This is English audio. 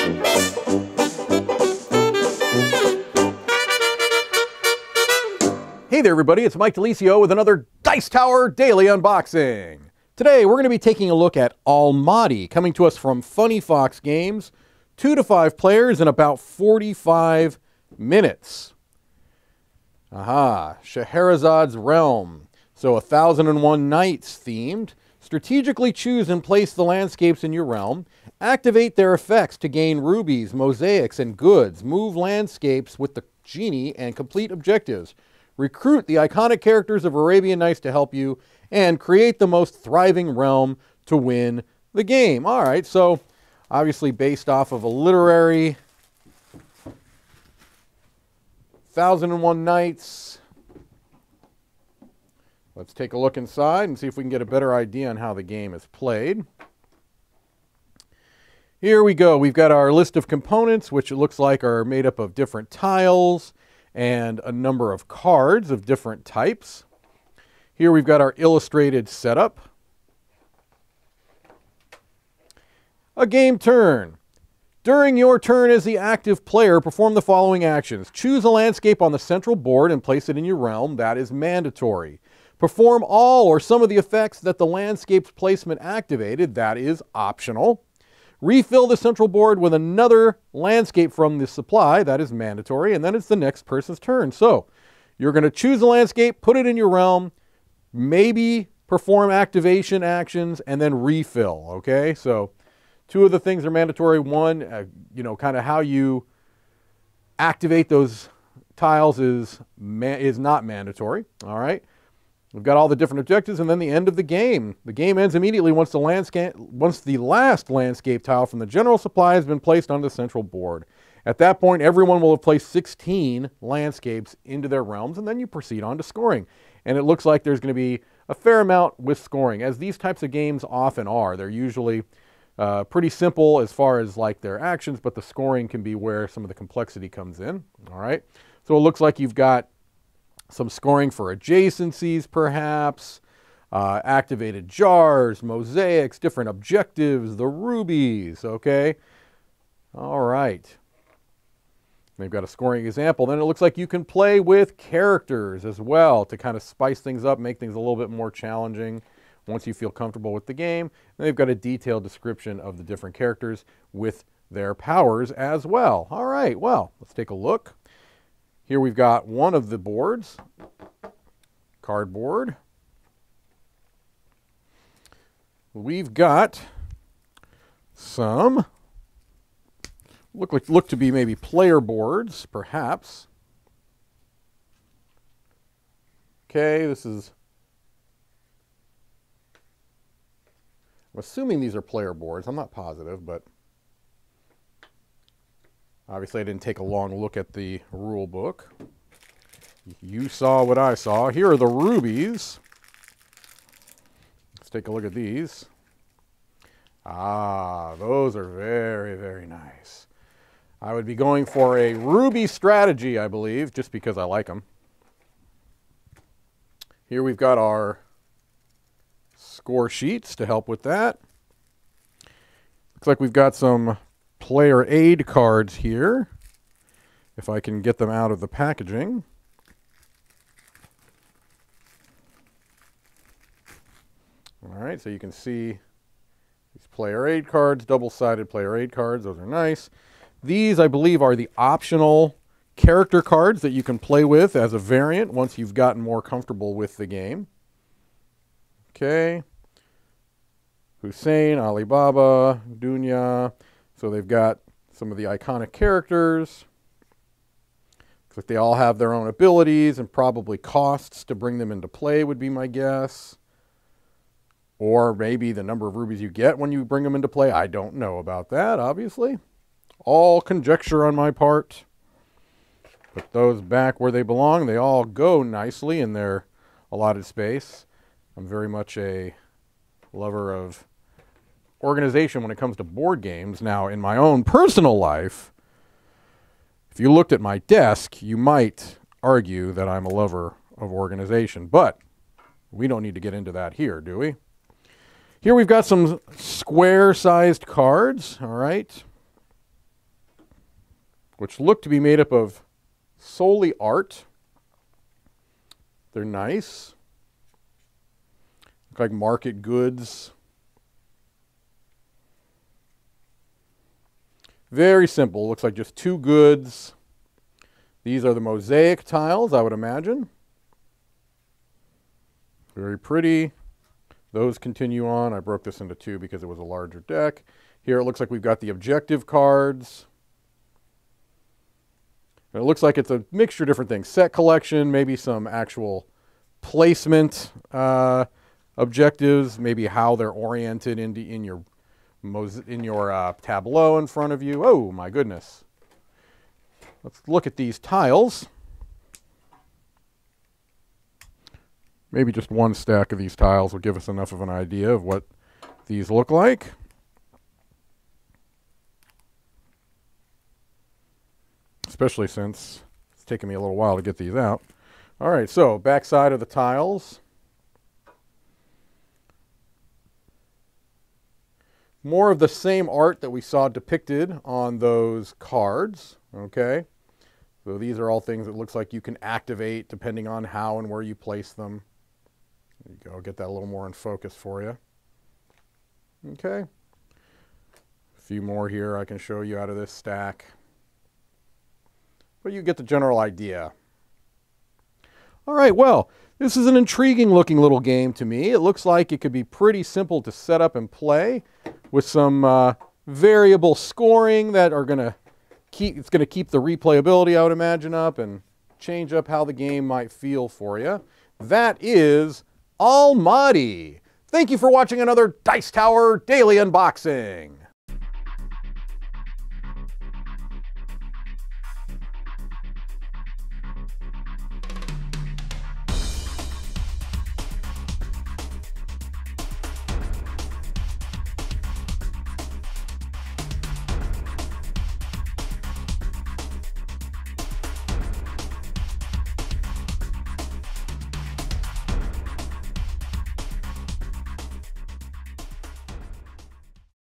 Hey there everybody, it's Mike Delisio with another Dice Tower Daily Unboxing. Today we're going to be taking a look at Almadi, coming to us from Funny Fox Games, 2 to 5 players in about 45 minutes. Aha, Scheherazad's Realm, so 1001 Nights themed. Strategically choose and place the landscapes in your realm. Activate their effects to gain rubies, mosaics, and goods. Move landscapes with the genie and complete objectives. Recruit the iconic characters of Arabian Nights to help you, and create the most thriving realm to win the game. All right, so obviously based off of a literary 1001 Nights. Let's take a look inside and see if we can get a better idea on how the game is played. Here we go. We've got our list of components, which it looks like are made up of different tiles and a number of cards of different types. Here we've got our illustrated setup. A game turn. During your turn as the active player, perform the following actions. Choose a landscape on the central board and place it in your realm. That is mandatory. Perform all or some of the effects that the landscape's placement activated. That is optional. Refill the central board with another landscape from the supply. That is mandatory. And then it's the next person's turn. So you're going to choose a landscape, put it in your realm, maybe perform activation actions, and then refill. Okay, so 2 of the things are mandatory. One, kind of how you activate those tiles is not mandatory. All right. We've got all the different objectives, and then the end of the game. The game ends immediately once the last landscape tile from the general supply has been placed on the central board. At that point, everyone will have placed 16 landscapes into their realms, and then you proceed on to scoring. And it looks like there's going to be a fair amount with scoring, as these types of games often are. They're usually pretty simple as far as like their actions, but the scoring can be where some of the complexity comes in. All right, so it looks like you've got some scoring for adjacencies, perhaps, activated jars, mosaics, different objectives, the rubies, okay? All right. They've got a scoring example. Then it looks like you can play with characters as well to kind of spice things up, make things a little bit more challenging once you feel comfortable with the game. And they've got a detailed description of the different characters with their powers as well. All right, well, let's take a look. Here we've got one of the boards, cardboard. We've got some look to be maybe player boards, perhaps. Okay, I'm assuming these are player boards. I'm not positive, but obviously I didn't take a long look at the rule book. You saw what I saw. Here are the rubies. Let's take a look at these. Ah, those are very, very nice. I would be going for a ruby strategy, I believe, just because I like them. Here we've got our score sheets to help with that. Looks like we've got some player aid cards here, if I can get them out of the packaging. All right, so you can see these player aid cards, double-sided player aid cards. Those are nice. These, I believe, are the optional character cards that you can play with as a variant once you've gotten more comfortable with the game. Okay. Hussein, Alibaba, Dunya. So they've got some of the iconic characters. Looks like they all have their own abilities and probably costs to bring them into play would be my guess. Or maybe the number of rubies you get when you bring them into play. I don't know about that, obviously. All conjecture on my part. Put those back where they belong. They all go nicely in their allotted space. I'm very much a lover of organization when it comes to board games. Now, in my own personal life, if you looked at my desk, you might argue that I'm a lover of organization, but we don't need to get into that here, do we? Here we've got some square-sized cards, all right? which look to be made up of solely art. They're nice. Look like market goods. Very simple. Looks like just two goods. These are the mosaic tiles, I would imagine. Very pretty. Those continue on. I broke this into two because it was a larger deck. Here it looks like we've got the objective cards. And it looks like it's a mixture of different things. Set collection, maybe some actual placement objectives, maybe how they're oriented in your tableau in front of you. Oh my goodness. Let's look at these tiles. Maybe just one stack of these tiles will give us enough of an idea of what these look like. Especially since it's taken me a little while to get these out. All right, so backside of the tiles. More of the same art that we saw depicted on those cards, okay? So these are all things that looks like you can activate depending on how and where you place them. There you go, get that a little more in focus for you. Okay. A few more here I can show you out of this stack. But you get the general idea. All right, well, this is an intriguing looking little game to me. It looks like it could be pretty simple to set up and play with some variable scoring that are going to keep the replayability, I would imagine, up and change up how the game might feel for you. That is Almadi. Thank you for watching another Dice Tower Daily Unboxing.